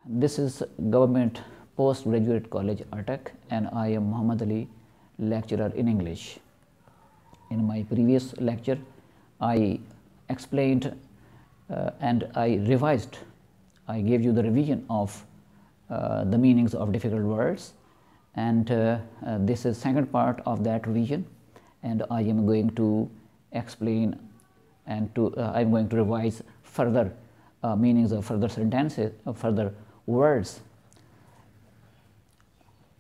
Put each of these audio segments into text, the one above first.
This is Government Postgraduate College Attack, and I am Muhammad Ali, lecturer in English. In my previous lecture, I explained and I revised. I gave you the revision of the meanings of difficult words, and this is second part of that revision, and I am going to explain and I am going to revise further meanings of further sentences, of further words.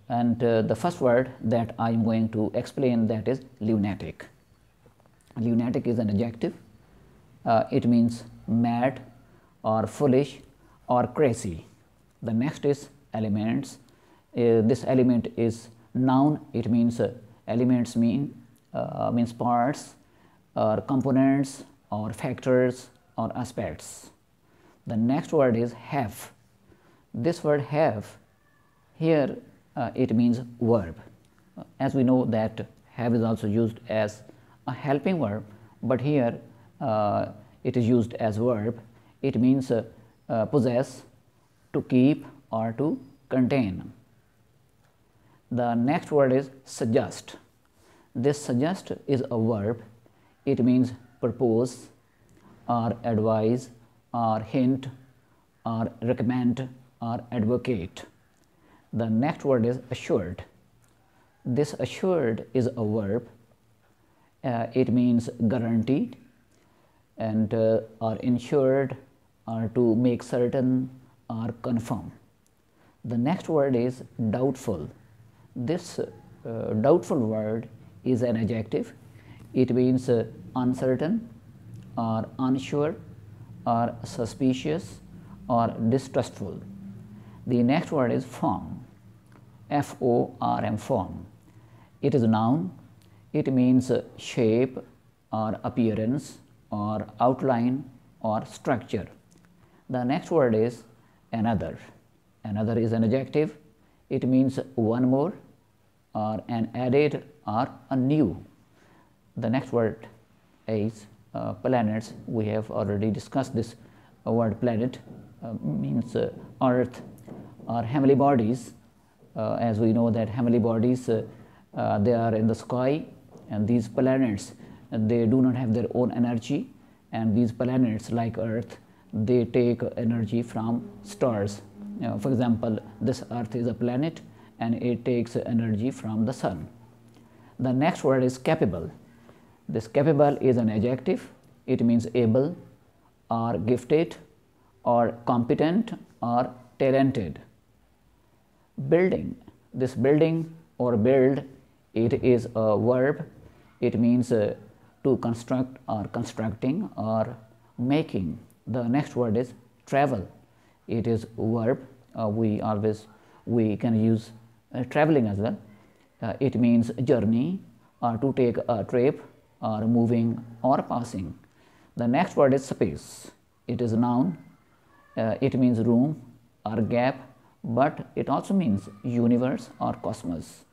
And the first word that I am going to explain, that is lunatic. Lunatic is an adjective. It means mad or foolish or crazy. The next is elements. This element is noun. It means elements means parts or components or factors or aspects. The next word is have. This word have here it means verb. As we know that have is also used as a helping verb, but here it is used as verb. It means possess, to keep or to contain. The next word is suggest. This suggest is a verb. It means propose or advise or hint or recommend or advocate. The next word is assured. This assured is a verb. It means guaranteed and or ensured or to make certain or confirm. The next word is doubtful. This doubtful word is an adjective. It means uncertain or unsure or suspicious or distrustful. The next word is form. F-O-R-M, form. It is a noun. It means shape or appearance or outline or structure. The next word is another. Another is an adjective. It means one more or an added or a new. The next word is planets. We have already discussed this word planet. Means earth or heavenly bodies. As we know that heavenly bodies they are in the sky, and these planets they do not have their own energy, and these planets like earth they take energy from stars. For example, this earth is a planet and it takes energy from the sun. The next word is capable. This capable is an adjective. It means able or gifted or competent or talented. Building. This building or build, it is a verb. It means to construct or constructing or making. The next word is travel. It is verb. We can use traveling as well. It means journey or to take a trip or moving or passing. The next word is space. It is a noun. It means room or gap, but it also means universe or cosmos.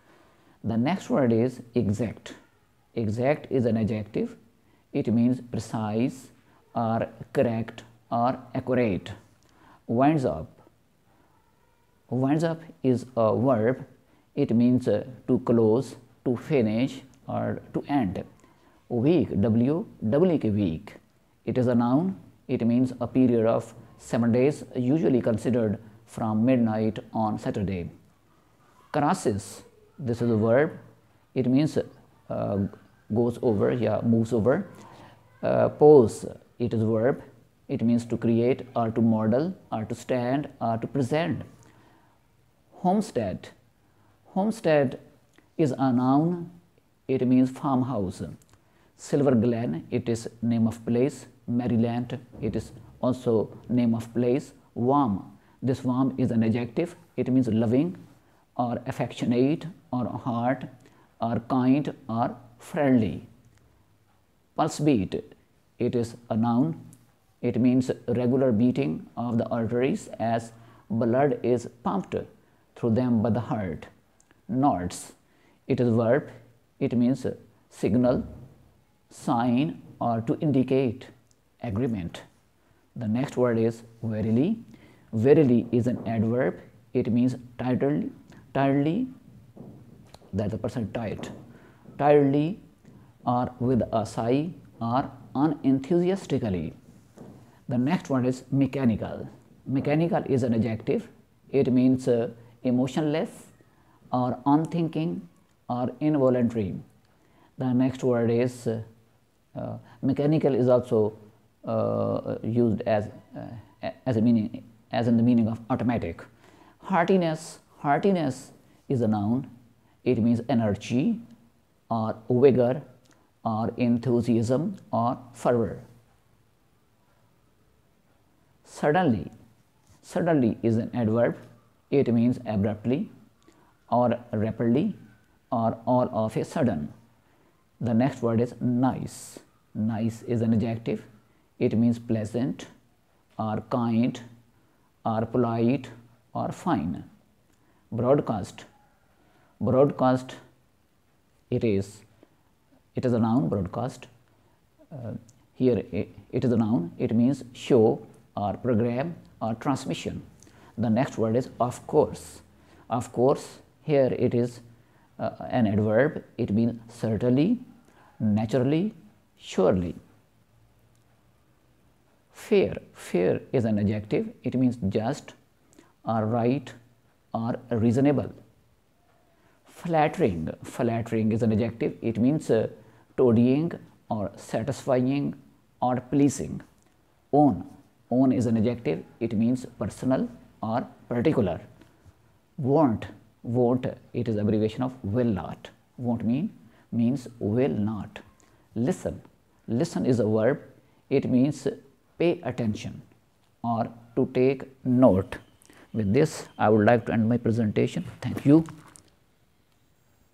The next word is exact. Exact is an adjective. It means precise or correct or accurate. Winds up. Winds up is a verb. It means to close, to finish or to end. Week, W-E-E-K, week. It is a noun. It means a period of 7 days, usually considered from midnight on Saturday. Crosses. This is a verb. It means goes over, moves over. Pose. It is a verb. It means to create or to model or to stand or to present. Homestead. Homestead is a noun. It means farmhouse. Silver Glen, it is name of place. Maryland, it is also name of place. Warm. This warm is an adjective. It means loving or affectionate or heart or kind or friendly. Pulse beat. It is a noun. It means regular beating of the arteries as blood is pumped through them by the heart. Nods. It is a verb. It means signal, sign or to indicate agreement. The next word is verily. Verily is an adverb. It means tiredly, that the person tired, tiredly, or with a sigh, or unenthusiastically. The next one is mechanical. Mechanical is an adjective. It means emotionless or unthinking or involuntary. The next word is mechanical is also used as a meaning, as in the meaning of automatic. Heartiness is a noun. It means energy or vigor or enthusiasm or fervor. Suddenly is an adverb. It means abruptly or rapidly or all of a sudden. The next word is nice. Nice is an adjective. It means pleasant or kind or polite or fine. Broadcast it is a noun. Broadcast, here it is a noun. It means show or program or transmission. The next word is of course. Of course, here it is an adverb. It means certainly, naturally, surely. Fair is an adjective. It means just or right or reasonable. Flattering is an adjective. It means toadying or satisfying or pleasing. Own is an adjective. It means personal or particular. Won't, it is abbreviation of will not. Won't means will not. Listen is a verb. It means pay attention or to take note. With this, I would like to end my presentation. Thank you.